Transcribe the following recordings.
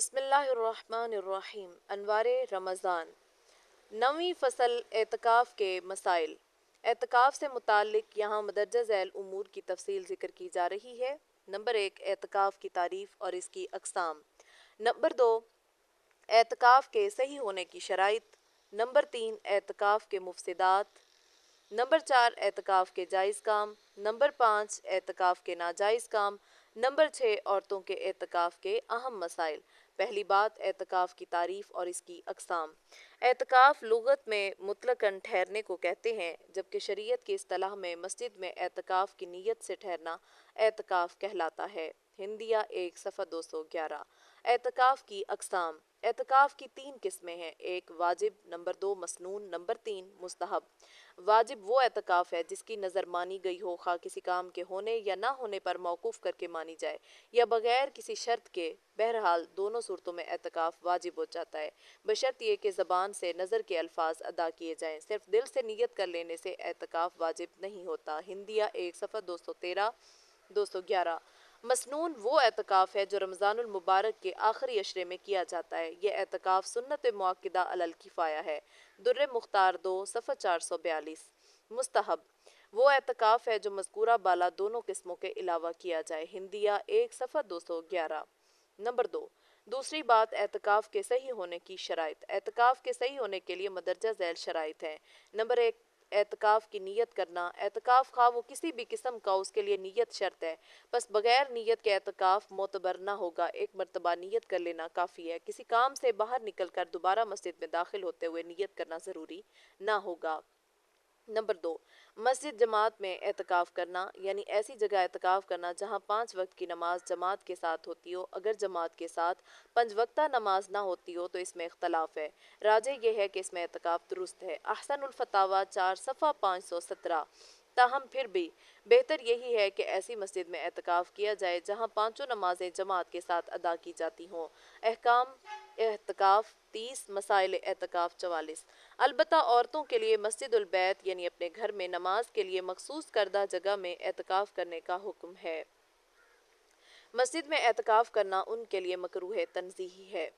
بسم اللہ الرحمن الرحیم۔ انوار رمضان۔ نویں فصل اعتکاف کے مسائل۔ اعتکاف سے متعلق یہاں مدرجہ ذیل امور کی تفصیل ذکر کی جا رہی ہے۔ نمبر 1، اعتکاف کی تعریف اور اس کی اقسام۔ نمبر 2، اعتکاف کے صحیح ہونے کی شرائط۔ نمبر 3، اعتکاف کے مفسدات۔ نمبر 4، اعتکاف کے جائز کام۔ نمبر 5، اعتکاف کے ناجائز کام۔ نمبر 6، عورتوں کے اعتکاف کے اہم مسائل۔ پہلی بات، اعتکاف کی تعریف اور اس کی اقسام۔ اعتکاف لغت میں مطلقاً ٹھہرنے کو کہتے ہیں، جبکہ شریعت کی اصطلاح میں مسجد میں اعتکاف کی نیت سے ٹھہرنا اعتکاف کہلاتا ہے۔ ہندیہ 1 صفحہ 211۔ اعتکاف کی اقسام۔ اعتکاف کی 3 قسمیں ہیں: 1 واجب، نمبر 2 مسنون، نمبر 3 مستحب۔ واجب وہ اعتکاف ہے جس کی نظر مانی گئی ہو، خواہ کسی کام کے ہونے یا نہ ہونے پر موقوف کر کے مانی جائے یا بغیر کسی شرط کے۔ بہرحال دونوں صورتوں میں اعتکاف واجب ہو جاتا ہے، بشرط یہ کہ زبان سے نظر کے الفاظ ادا کیے جائیں۔ صرف دل سے نیت کر لینے سے اعتکاف واجب نہیں ہوتا۔ ہندیہ 1 صفحہ 213 211۔ مسنون وہ اعتکاف ہے جو رمضان المبارک کے آخری عشرے میں کیا جاتا ہے۔ یہ اعتکاف سنت مؤکدہ علی الکفایہ ہے۔ در مختار 2 صفحہ 442۔ مستحب وہ اعتکاف ہے جو مذکورہ بالا دونوں قسموں کے علاوہ کیا جائے۔ ہندیہ 1 صفحہ 211۔ نمبر 2، دوسری بات، اعتکاف کے صحیح ہونے کی شرائط۔ اعتکاف کے صحیح ہونے کے لیے مدرجہ ذیل شرائط ہیں۔ نمبر 1، اعتکاف کی نیت کرنا۔ اعتکاف خواہ وہ کسی بھی قسم کا، اس کے لیے نیت شرط ہے، بس بغیر نیت کے اعتکاف معتبر نہ ہوگا۔ ایک مرتبہ نیت کر لینا کافی ہے، کسی کام سے باہر نکل کر دوبارہ مسجد میں داخل ہوتے ہوئے نیت کرنا ضروری نہ ہوگا۔ نمبر 2، مسجد جماعت میں اعتکاف کرنا، یعنی ایسی جگہ اعتکاف کرنا جہاں 5 وقت کی نماز جماعت کے ساتھ ہوتی ہو۔ اگر جماعت کے ساتھ 5 وقتہ نماز نہ ہوتی ہو تو اس میں اختلاف ہے، راجح یہ ہے کہ اس میں اعتکاف درست ہے۔ احسن الفتاویٰ 4 صفحہ 517۔ تاہم پھر بھی بہتر یہی ہے کہ ایسی مسجد میں اعتکاف کیا جائے جہاں 5 نمازیں جماعت کے ساتھ ادا کی جاتی ہوں۔ احکام اعتکاف 30، مسائل اعتکاف 44۔ البتہ عورتوں کے لیے مسجد البیت یعنی اپنے گھر میں نماز کے لیے مخصوص کردہ جگہ میں اعتکاف کرنے کا حکم ہے۔ مسجد میں اعتکاف کرنا ان کے لیے مکروہ تنزیہی ہے۔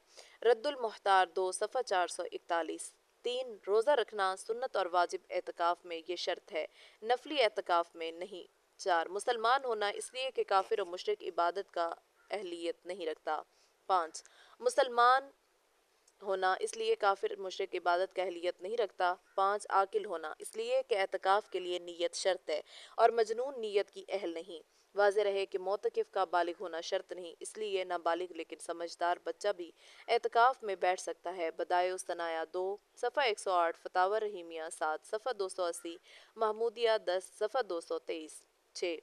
رد المحتار 2 صفحہ 441۔ 3، روزہ رکھنا سنت اور واجب اعتکاف میں یہ شرط ہے، نفلی اعتکاف میں نہیں۔ 4، مسلمان ہونا اس لیے کہ کافر و مشرک عبادت کا اہلیت نہیں رکھتا۔ 5، مسلمان ہونا اس لیے کافر مشرک عبادت کا اہلیت نہیں رکھتا۔ 5، عاقل ہونا اس لیے کہ اعتکاف کے لیے نیت شرط ہے اور مجنون نیت کی اہل نہیں۔ واضح رہے کہ معتکف کا بالغ ہونا شرط نہیں، اس لیے نابالغ لیکن سمجھدار بچہ بھی اعتکاف میں بیٹھ سکتا ہے۔ بدائع الثنایا 2 صفحہ 108، فتاوی رحیمیہ 7 صفحہ 280، محمودیہ 10 صفحہ 223۔ 6،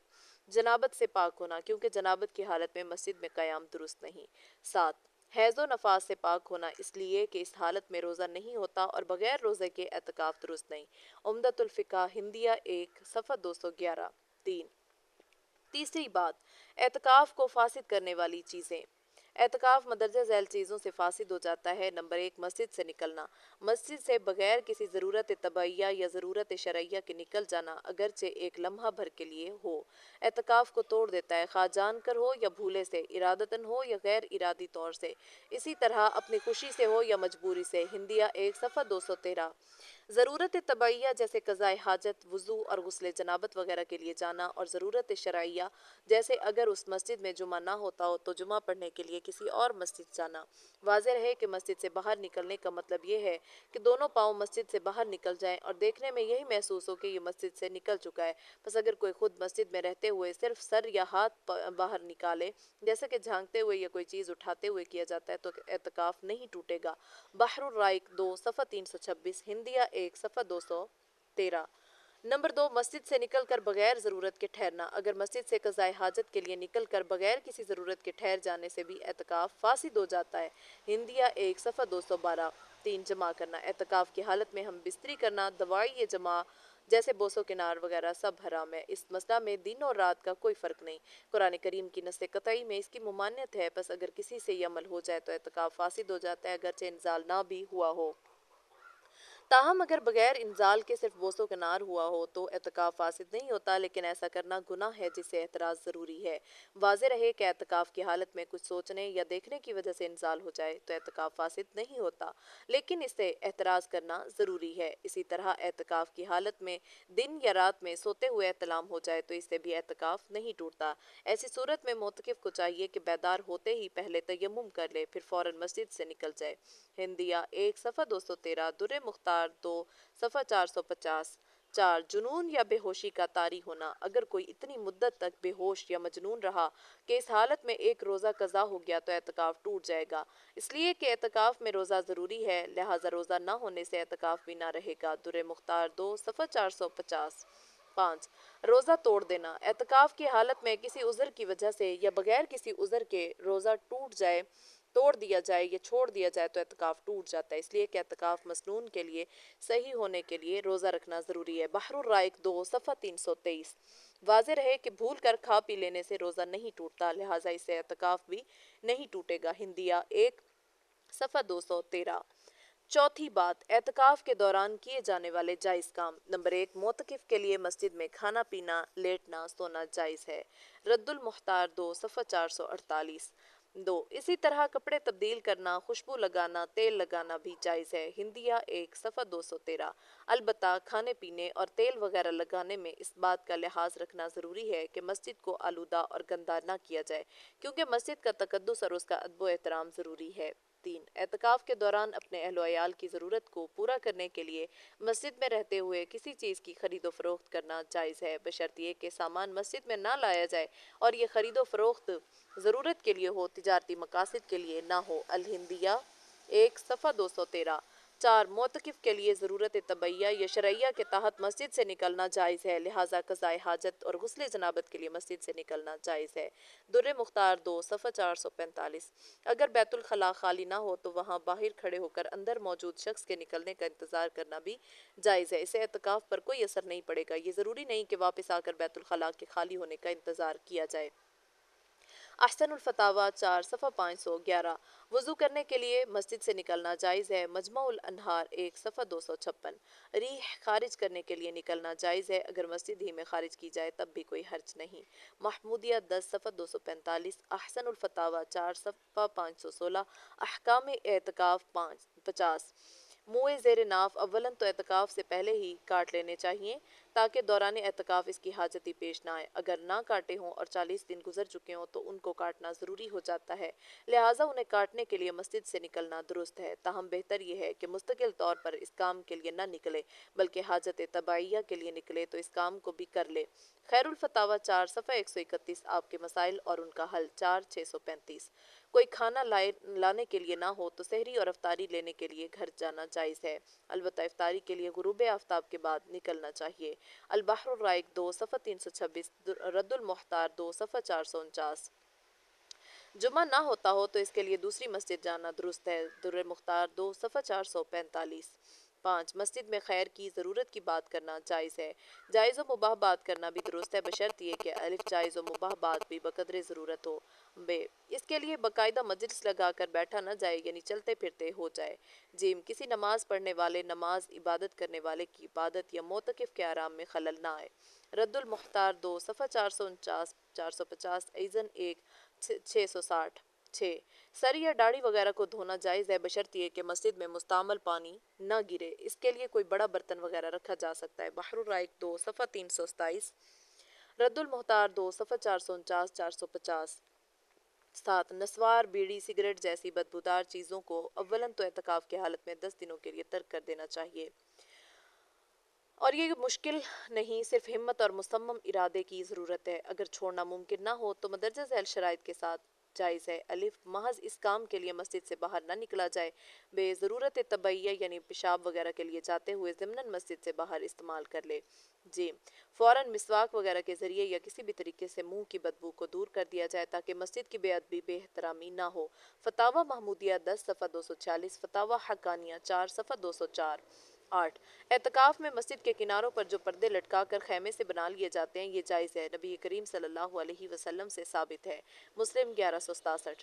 جنابت سے پاک ہونا، کیونکہ جنابت کی حالت میں مسجد میں قیام درست نہیں۔ 7، حیض و نفاس سے پاک ہونا اس لیے کہ اس حالت میں روزہ نہیں ہوتا اور بغیر روزے کے اعتکاف درست نہیں۔ عمدۃ الفقہ ہندیہ 1 صفحہ 211۔ 3، تیسری بات، اعتکاف کو فاسد کرنے والی چیزیں۔ اعتکاف مدرجہ ذیل چیزوں سے فاسد ہو جاتا ہے۔ نمبر 1، مسجد سے نکلنا۔ مسجد سے بغیر کسی ضرورت طبعیہ یا ضرورت شرعیہ کے نکل جانا، اگرچہ ایک لمحہ بھر کے لیے ہو، اعتکاف کو توڑ دیتا ہے، خواہ جان کر ہو یا بھولے سے، ارادتاً ہو یا غیر ارادی طور سے، اسی طرح اپنی خوشی سے ہو یا مجبوری سے۔ ہندیہ 1 صفحہ 213۔ ضرورت طبعیہ جیسے قضاء حاجت، وضو اور غسل جنابت وغیرہ کے لیے جانا، اور ضرورت شرعیہ جیسے اگر اس مسجد میں جمعہ نہ ہوتا ہو تو جمعہ پڑھنے کے لیے کسی اور مسجد جانا۔ واضح رہے کہ مسجد سے باہر نکلنے کا مطلب یہ ہے کہ دونوں پاؤں مسجد سے باہر نکل جائیں اور دیکھنے میں یہی محسوس ہو کہ یہ مسجد سے نکل چکا ہے۔ بس اگر کوئی خود مسجد میں رہتے ہوئے صرف سر یا ہاتھ باہر نکالے، جیسا کہ جھانکتے ہوئے یا کوئی چیز اٹھاتے ہوئے کیا جاتا ہے، تو اعتکاف نہیں ٹوٹے گا۔ بحر الرائق 2 صفحہ 326، ہندیہ 1 صفحہ 213۔ نمبر 2، مسجد سے نکل کر بغیر ضرورت کے ٹھہرنا۔ اگر مسجد سے قضاء حاجت کے لیے نکل کر بغیر کسی ضرورت کے ٹھہر جانے سے بھی اعتکاف فاسد ہو جاتا ہے۔ ہندیہ 1 صفحہ 212۔ 3، جمع کرنا۔ اعتکاف کی حالت میں ہم بستری کرنا، دوائی جمع جیسے بوس و کنار وغیرہ سب حرام ہے۔ اس مسئلہ میں دن اور رات کا کوئی فرق نہیں۔ قرآن کریم کی نص قطعی میں اس کی ممانعت ہے، بس اگر کسی سے یہ عمل ہو جائے تو اعتکاف فاسد ہو جاتا ہے، اگرچہ انزال نہ بھی ہوا ہو۔ تاہم اگر بغیر انزال کے صرف بوسو کنار ہوا ہو تو اعتکاف فاسد نہیں ہوتا، لیکن ایسا کرنا گناہ ہے جسے احتراز ضروری ہے۔ واضح رہے کہ اعتکاف کی حالت میں کچھ سوچنے یا دیکھنے کی وجہ سے انزال ہو جائے تو اعتکاف فاسد نہیں ہوتا، لیکن اسے احتراز کرنا ضروری ہے۔ اسی طرح اعتکاف کی حالت میں دن یا رات میں سوتے ہوئے احتلام ہو جائے تو اس سے بھی اعتکاف نہیں ٹوٹتا۔ ایسی صورت میں معتکف کو چاہیے کہ بیدار ہوتے ہی پہلے تیمم کر لے، پھر فوراً مسجد سے نکل جائے۔ ہندیہ 1 صفحہ 213، در مختار 2 صفحہ 450۔ 4 جنون یا بے ہوشی کا طاری ہونا۔ اگر کوئی اتنی مدت تک بے ہوش یا مجنون رہا کہ اس حالت میں ایک روزہ قضا ہو گیا تو اعتکاف ٹوٹ جائے گا، اس لیے کہ اعتکاف میں روزہ ضروری ہے، لہٰذا روزہ نہ ہونے سے اعتکاف بھی نہ رہے گا۔ در مختار 2 صفحہ 450۔ 5 روزہ توڑ دینا۔ اعتکاف کی حالت میں کسی عذر کی وجہ سے یا بغیر کسی عذر کے روزہ توڑ دیا جائے یا چھوڑ دیا جائے تو اعتکاف ٹوٹ جاتا ہے، اس لیے کہ اعتکاف مسنون کے لیے صحیح ہونے کے لیے روزہ رکھنا ضروری ہے۔ بحر الرائق 2 صفحہ 323۔ واضح رہے کہ بھول کر کھا پی لینے سے روزہ نہیں ٹوٹتا، لہٰذا اس سے اعتکاف بھی نہیں ٹوٹے گا۔ ہندیہ 1 صفحہ 213۔ چوتھی بات، اعتکاف کے دوران کیے جانے والے جائز کام۔ نمبر 1، معتکف کے لیے مسجد میں کھانا پینا، لیٹنا، سونا جائز ہے۔ رد المختار 2 صفحہ 448۔ 2 اسی طرح کپڑے تبدیل کرنا، خوشبو لگانا، تیل لگانا بھی جائز ہے۔ ہندیہ 1 صفحہ 213۔ البتہ کھانے پینے اور تیل وغیرہ لگانے میں اس بات کا لحاظ رکھنا ضروری ہے کہ مسجد کو آلودہ اور گندہ نہ کیا جائے، کیونکہ مسجد کا تقدس اور اس کا ادب و احترام ضروری ہے۔ 3 اعتکاف کے دوران اپنے اہل و عیال کی ضرورت کو پورا کرنے کے لیے مسجد میں رہتے ہوئے کسی چیز کی خرید و فروخت کرنا جائز ہے، بشرط یہ کہ سامان مسجد میں نہ لایا جائے اور یہ خرید و فروخت ضرورت کے لیے ہو، تجارتی مقاصد کے لیے نہ ہو۔ الہندیہ 1 صفحہ 213۔ 4 معتکف کے لیے ضرورت طبیعیہ یا شرعیہ کے تحت مسجد سے نکلنا جائز ہے، لہٰذا قضائے حاجت اور غسل جنابت کے لیے مسجد سے نکلنا جائز ہے۔ در مختار 2 صفحہ 445۔ اگر بیت الخلاء خالی نہ ہو تو وہاں باہر کھڑے ہو کر اندر موجود شخص کے نکلنے کا انتظار کرنا بھی جائز ہے، اسے اعتکاف پر کوئی اثر نہیں پڑے گا۔ یہ ضروری نہیں کہ واپس آ کر بیت الخلاء کے خالی ہونے کا انتظار کیا جائے۔ احسن الفتاویٰ 4 صفحہ 511۔ وضو کرنے کے لیے مسجد سے نکلنا جائز ہے۔ مجمع الانہار 1 صفحہ 256۔ ریح خارج کرنے کے لیے نکلنا جائز ہے، اگر مسجد ہی میں خارج کی جائے تب بھی کوئی حرج نہیں۔ محمودیہ 10 صفحہ 245۔ احسن الفتاویٰ 4 صفحہ 516۔ احکام اعتکاف 50۔ منہ زیر ناف اولاً تو اعتکاف سے پہلے ہی کاٹ لینے چاہیے تاکہ دوران اعتکاف اس کی حاجتی پیش نہ آئے۔ اگر نہ کاٹے ہوں اور 40 دن گزر چکے ہوں تو ان کو کاٹنا ضروری ہو جاتا ہے، لہٰذا انہیں کاٹنے کے لیے مسجد سے نکلنا درست ہے۔ تاہم بہتر یہ ہے کہ مستقل طور پر اس کام کے لیے نہ نکلے بلکہ حاجت طبیعیہ کے لیے نکلے تو اس کام کو بھی کر لے۔ خیر الفتاویٰ 4 صفحہ 131۔ آپ کے مسائل اور ان کا حل 4 635۔ کوئی کھانا لانے کے لیے نہ ہو تو سحری اور افطاری لینے کے لیے گھر جانا جائز ہے، البتہ افطاری کے لیے غروب آفتاب کے بعد نکلنا چاہیے۔ البحر الرائق 2 صفحہ 326۔ رد المختار 2 صفحہ 449۔ جمعہ نہ ہوتا ہو تو اس کے لیے دوسری مسجد جانا درست ہے۔ در مختار 2 صفحہ 445۔ 5 مسجد میں خیر کی ضرورت کی بات کرنا جائز ہے۔ جائز و مباح بات کرنا بھی درست ہے، بشرط یہ کہ الف جائز و مباح بات بھی بقدر ضرورت ہو۔ ب اس کے لیے باقاعدہ مجلس لگا کر بیٹھا نہ جائے، یعنی چلتے پھرتے ہو جائے۔ جیم کسی نماز پڑھنے والے، نماز عبادت کرنے والے کی عبادت یا معتکف کے آرام میں خلل نہ آئے۔ رد المختار 2 صفحہ 449 450۔ ایزن 1 660۔ 6 سر یا داڑھی وغیرہ کو دھونا جائز ہے، بشرط یہ کہ مسجد میں مستعمل پانی نہ گرے، اس کے لیے کوئی بڑا برتن وغیرہ رکھا جا سکتا ہے۔ بحر الرائق 2 صفحہ 327۔ رد المختار 2 صفحہ 449 450۔ 7 نسوار، بیڑی، سگریٹ جیسی بدبودار چیزوں کو اولاً تو اعتکاف کی حالت میں 10 دنوں کے لیے ترک کر دینا چاہیے، اور یہ مشکل نہیں، صرف ہمت اور مصمم ارادے کی ضرورت ہے۔ اگر چھوڑنا ممکن نہ ہو تو مندرجہ ذیل شرائط کے ساتھ جائز ہے۔ الف محض اس کام کے لیے مسجد سے باہر نہ نکلا جائے، بے ضرورت طبیعیہ یعنی پیشاب وغیرہ کے لیے جاتے ہوئے ضمناً مسجد سے باہر استعمال کر لے۔ جی فوراً مسواک وغیرہ کے ذریعے یا کسی بھی طریقے سے منہ کی بدبو کو دور کر دیا جائے تاکہ مسجد کی بے ادبی، بے احترامی نہ ہو۔ فتاویٰ محمودیہ 10 صفحہ 246۔ فتاویٰ حقانیہ 4 صفحہ 204۔ 8 اعتکاف میں مسجد کے کناروں پر جو پردے لٹکا کر خیمے سے بنا لیے جاتے ہیں یہ جائز ہے، نبی کریم صلی اللہ علیہ وسلم سے ثابت ہے۔ مسلم 1167۔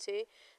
6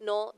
9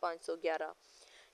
511।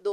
2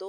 2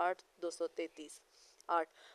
8 233। 8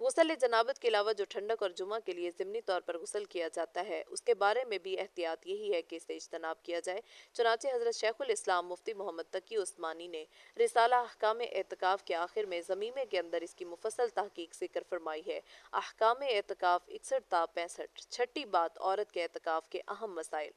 غسل جنابت کے علاوہ جو ٹھنڈک اور جمعہ کے لیے ضمنی طور پر غسل کیا جاتا ہے اس کے بارے میں بھی احتیاط یہی ہے کہ اسے اجتناب کیا جائے۔ چنانچہ حضرت شیخ الاسلام مفتی محمد تقی عثمانی نے رسالہ احکام اعتکاف کے آخر میں ضمیمے کے اندر اس کی مفصل تحقیق ذکر فرمائی ہے۔ احکام اعتکاف 61 تا 65۔ چھٹی بات، عورت کے اعتکاف کے اہم مسائل۔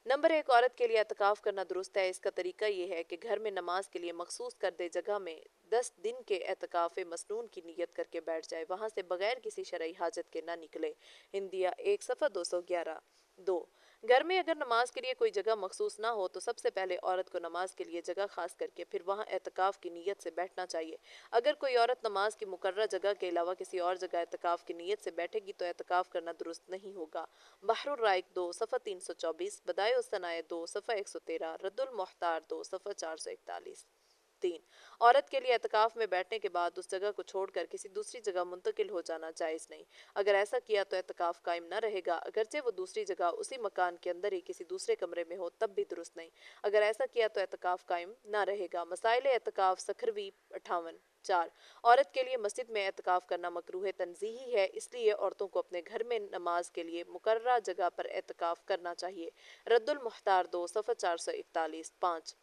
نمبر 1، عورت کے لیے اعتکاف کرنا درست ہے۔ اس کا طریقہ یہ ہے کہ گھر میں نماز کے لیے مخصوص کردہ جگہ میں 10 دن کے اعتکاف مسنون کی نیت کر کے بیٹھ جائے، وہاں سے بغیر کسی شرعی حاجت کے نہ نکلے۔ ہندیہ 1 صفحہ 211۔ 2، گھر میں اگر نماز کے لیے کوئی جگہ مخصوص نہ ہو تو سب سے پہلے عورت کو نماز کے لیے جگہ خاص کر کے پھر وہاں اعتکاف کی نیت سے بیٹھنا چاہیے۔ اگر کوئی عورت نماز کی مقررہ جگہ کے علاوہ کسی اور جگہ اعتکاف کی نیت سے بیٹھے گی تو اعتکاف کرنا درست نہیں ہوگا۔ بحر الرائق 2 صفحہ 324، بدائع الصنائع 2 صفحہ 113، رد المختار 2 صفحہ 441۔ 3، عورت کے لیے اعتکاف میں بیٹھنے کے بعد اس جگہ کو چھوڑ کر کسی دوسری جگہ منتقل ہو جانا جائز نہیں۔ اگر ایسا کیا تو اعتکاف قائم نہ رہے گا، اگرچہ وہ دوسری جگہ اسی مکان کے اندر ہی کسی دوسرے کمرے میں ہو تب بھی درست نہیں۔ اگر ایسا کیا تو اعتکاف قائم نہ رہے گا۔ مسائل اعتکاف سکھروی 58۔ 4، عورت کے لیے مسجد میں اعتکاف کرنا مکروہ تنزیہی ہے، اس لیے عورتوں کو اپنے گھر میں نماز کے لیے مقررہ جگہ پر اعتکاف کرنا چاہیے۔ رد المختار 2 صفحہ 441۔ 5،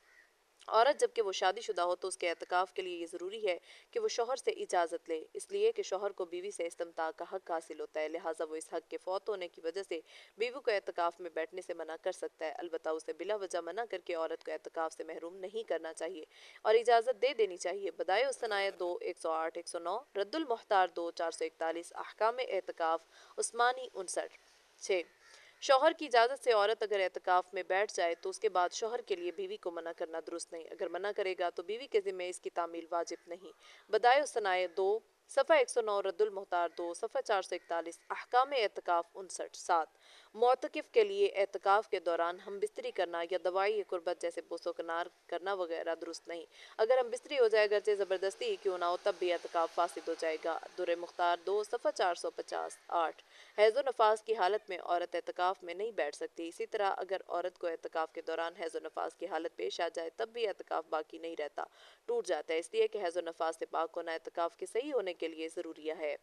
عورت جب کہ وہ شادی شدہ ہو تو اس کے اعتکاف کے لیے یہ ضروری ہے کہ وہ شوہر سے اجازت لے، اس لیے کہ شوہر کو بیوی سے استمتاع کا حق حاصل ہوتا ہے، لہٰذا وہ اس حق کے فوت ہونے کی وجہ سے بیوی کو اعتکاف میں بیٹھنے سے منع کر سکتا ہے، البتہ اسے بلا وجہ منع کر کے عورت کو اعتکاف سے محروم نہیں کرنا چاہیے اور اجازت دے دینی چاہیے۔ بدائع الصنائع 2 108 109، رد المختار 2 441، احکام اعتکاف عثمانی 59۔ 6، شوہر کی اجازت سے عورت اگر اعتکاف میں بیٹھ جائے تو اس کے بعد شوہر کے لیے بیوی کو منع کرنا درست نہیں، اگر منع کرے گا تو بیوی کے ذمہ اس کی تعمیل واجب نہیں۔ بدائع الصنائع 2 صفحہ 109، رد المختار 2 صفحہ 441، احکام اعتکاف 59۔ 7، معتکف کے لیے اعتکاف کے دوران ہم بستری کرنا یا دوائی قربت جیسے بوس و کنار کرنا وغیرہ درست نہیں۔ اگر ہم بستری ہو جائے گرچہ زبردستی ہی کیوں نہ ہو تب بھی اعتکاف فاسد ہو جائے گا۔ در مختار 2 صفحہ 450۔ 8، حیض و نفاس کی حالت میں عورت اعتکاف میں نہیں بیٹھ سکتی، اسی طرح اگر عورت کو اعتکاف کے دوران حیض و نفاس کی حالت پیش آ جائے تب بھی اعتکاف باقی نہیں رہتا، ٹوٹ جاتا ہے، اس لیے کہ حیض و نفاس سے پاک ہونا اعتکاف کے صحیح ہونے کے لیے ضروریہ ہے۔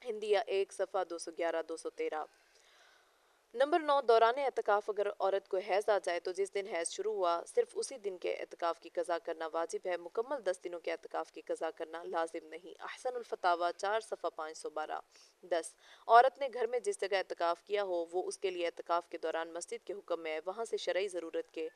ہندیہ 1 صفحہ 211 213۔ نمبر 9، دوران اعتکاف اگر عورت کو حیض آ جائے تو جس دن حیض شروع ہوا صرف اسی دن کے اعتکاف کی قضا کرنا واجب ہے، مکمل 10 دنوں کے اعتکاف کی قضا کرنا لازم نہیں۔ احسن الفتاویٰ 4 صفحہ 512۔ 10، عورت نے گھر میں جس جگہ اعتکاف کیا ہو وہ اس کے لیے اعتکاف کے دوران مسجد کے حکم میں ہے، وہاں سے شرعی ضرورت کے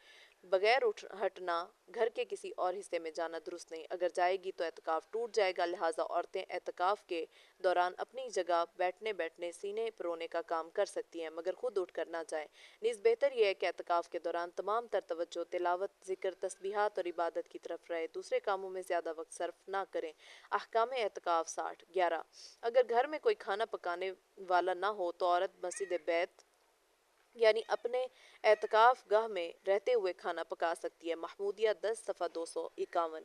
بغیر ہٹنا گھر کے کسی اور حصے میں جانا درست نہیں، اگر جائے گی تو اعتکاف ٹوٹ جائے گا، لہٰذا عورتیں اعتکاف کے دوران اپنی جگہ بیٹھنے سینے پرونے کا کام کر سکتی ہیں مگر خود اٹھ کر نہ جائیں۔ نیز بہتر یہ ہے کہ اعتکاف کے دوران تمام تر توجہ تلاوت، ذکر، تسبیحات اور عبادت کی طرف رہے، دوسرے کاموں میں زیادہ وقت صرف نہ کریں۔ احکام اعتکاف 60۔ 11، اگر گھر میں کوئی کھانا پکانے والا نہ ہو تو عورت مسجد بیت یعنی اپنے اعتکاف گاہ میں رہتے ہوئے کھانا پکا سکتی ہے۔ محمودیہ 10 صفحہ 251۔